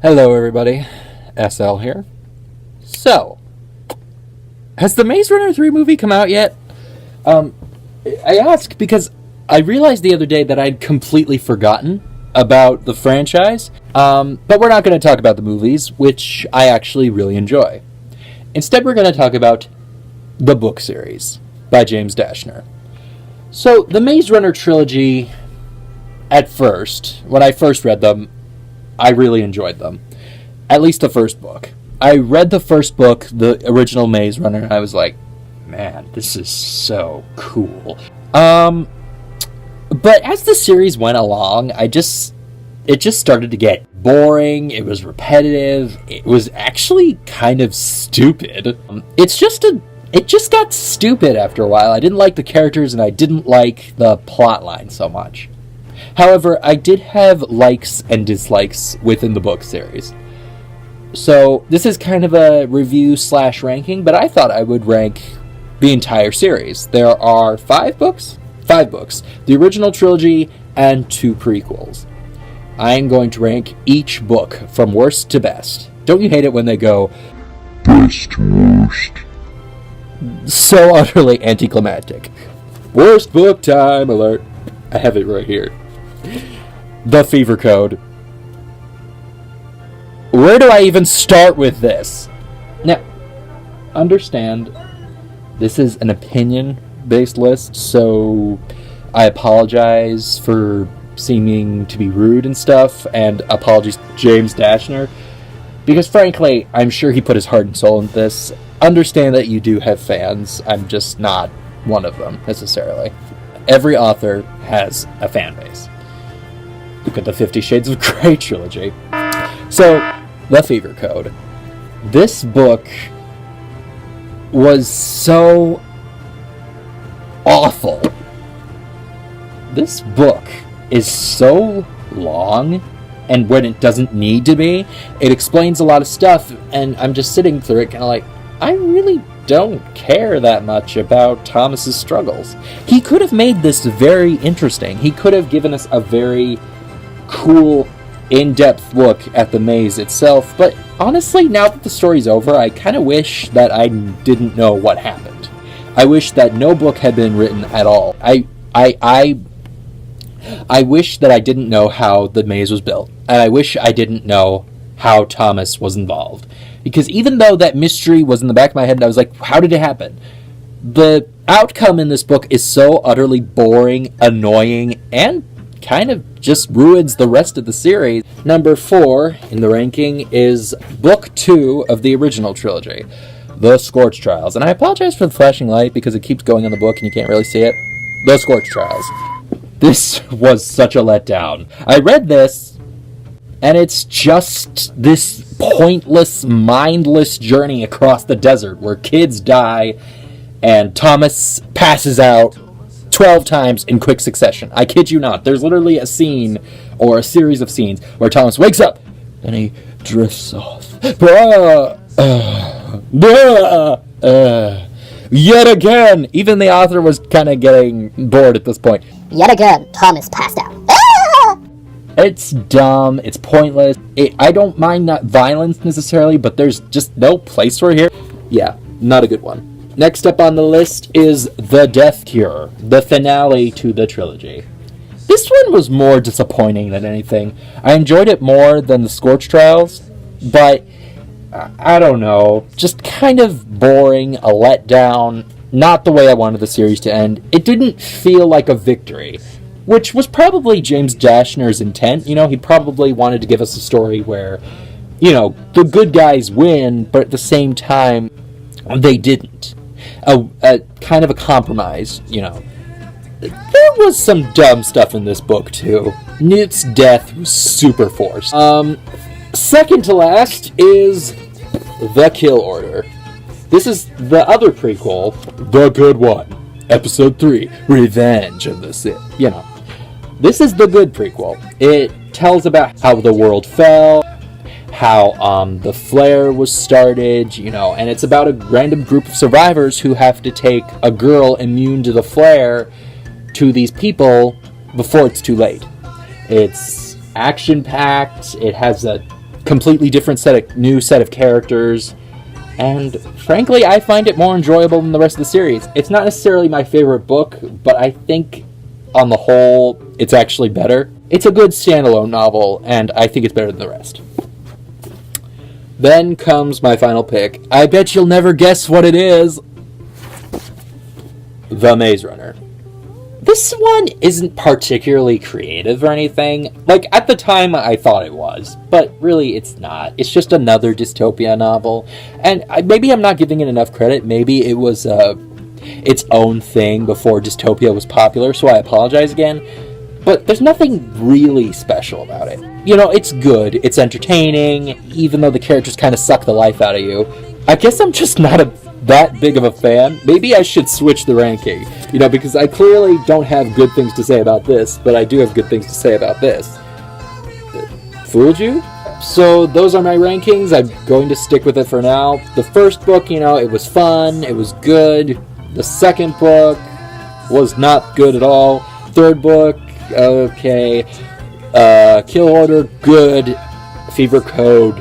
Hello everybody, SL here. So, has the Maze Runner 3 movie come out yet? I ask because I realized the other day that I'd completely forgotten about the franchise, but we're not going to talk about the movies, which I actually really enjoy. Instead, we're going to talk about the book series by James Dashner. So, the Maze Runner trilogy, at first, when I first read them, I really enjoyed them. At least the first book. I read the first book, the original Maze Runner, and I was like, man, this is so cool. But as the series went along, it just started to get boring, it was repetitive, it was actually kind of stupid. It just got stupid after a while. I didn't like the characters, and I didn't like the plotline so much. However, I did have likes and dislikes within the book series. So, this is kind of a review/ranking, but I thought I would rank the entire series. There are 5 books? 5 books. The original trilogy and 2 prequels. I am going to rank each book from worst to best. Don't you hate it when they go, best to worst? So utterly anticlimactic. Worst book time alert. I have it right here. The Fever Code. Where do I even start with this? Now, understand, this is an opinion-based list, so I apologize for seeming to be rude and stuff, and apologies to James Dashner, because frankly, I'm sure he put his heart and soul into this. Understand that you do have fans. I'm just not one of them, necessarily. Every author has a fan base. Look at the 50 Shades of Grey trilogy. So, The Fever Code. This book was so awful. This book is so long, and when it doesn't need to be, it explains a lot of stuff, and I'm just sitting through it kind of like, I really don't care that much about Thomas's struggles. He could have made this very interesting. He could have given us a very cool, in-depth look at the maze itself, but honestly, now that the story's over, I kind of wish that I didn't know what happened. I wish that no book had been written at all. I wish that I didn't know how the maze was built, and I wish I didn't know how Thomas was involved. Because even though that mystery was in the back of my head, and I was like, how did it happen? The outcome in this book is so utterly boring, annoying, and kind of just ruins the rest of the series. Number 4 in the ranking is Book 2 of the original trilogy, The Scorch Trials. And I apologize for the flashing light because it keeps going on the book and you can't really see it. The Scorch Trials. This was such a letdown. I read this, and it's just this pointless, mindless journey across the desert where kids die and Thomas passes out 12 times in quick succession. I kid you not. There's literally a scene, or a series of scenes, where Thomas wakes up and he drifts off. Yet again! Even the author was kind of getting bored at this point. Yet again, Thomas passed out. It's dumb, it's pointless. I don't mind not violence necessarily, but there's just no place for it here. Yeah, not a good one. Next up on the list is The Death Cure, the finale to the trilogy. This one was more disappointing than anything. I enjoyed it more than the Scorch Trials, but I don't know, just kind of boring, a letdown, not the way I wanted the series to end. It didn't feel like a victory, which was probably James Dashner's intent. You know, he probably wanted to give us a story where, you know, the good guys win, but at the same time, they didn't. A kind of a compromise, you know. There was some dumb stuff in this book, too. Newt's death was super forced. Second to last is The Kill Order. This is the other prequel, The Good One. Episode 3, Revenge of the Sith. You know. This is the good prequel. It tells about how the world fell, how the flare was started, you know, and it's about a random group of survivors who have to take a girl immune to the flare to these people before it's too late. It's action-packed, it has a completely different new set of characters, and frankly, I find it more enjoyable than the rest of the series. It's not necessarily my favorite book, but I think on the whole, it's actually better. It's a good standalone novel, and I think it's better than the rest. Then comes my final pick. I bet you'll never guess what it is. The Maze Runner. This one isn't particularly creative or anything. Like, at the time, I thought it was. But really, it's not. It's just another dystopia novel. And maybe I'm not giving it enough credit. Maybe it was its own thing before dystopia was popular, so I apologize again. But there's nothing really special about it. You know, it's good. It's entertaining, even though the characters kind of suck the life out of you. I guess I'm just not that big of a fan. Maybe I should switch the ranking. You know, because I clearly don't have good things to say about this, but I do have good things to say about this. Fooled you? So those are my rankings. I'm going to stick with it for now. The first book, you know, it was fun. It was good. The second book was not good at all. Third book, okay. Kill Order, good. Fever Code,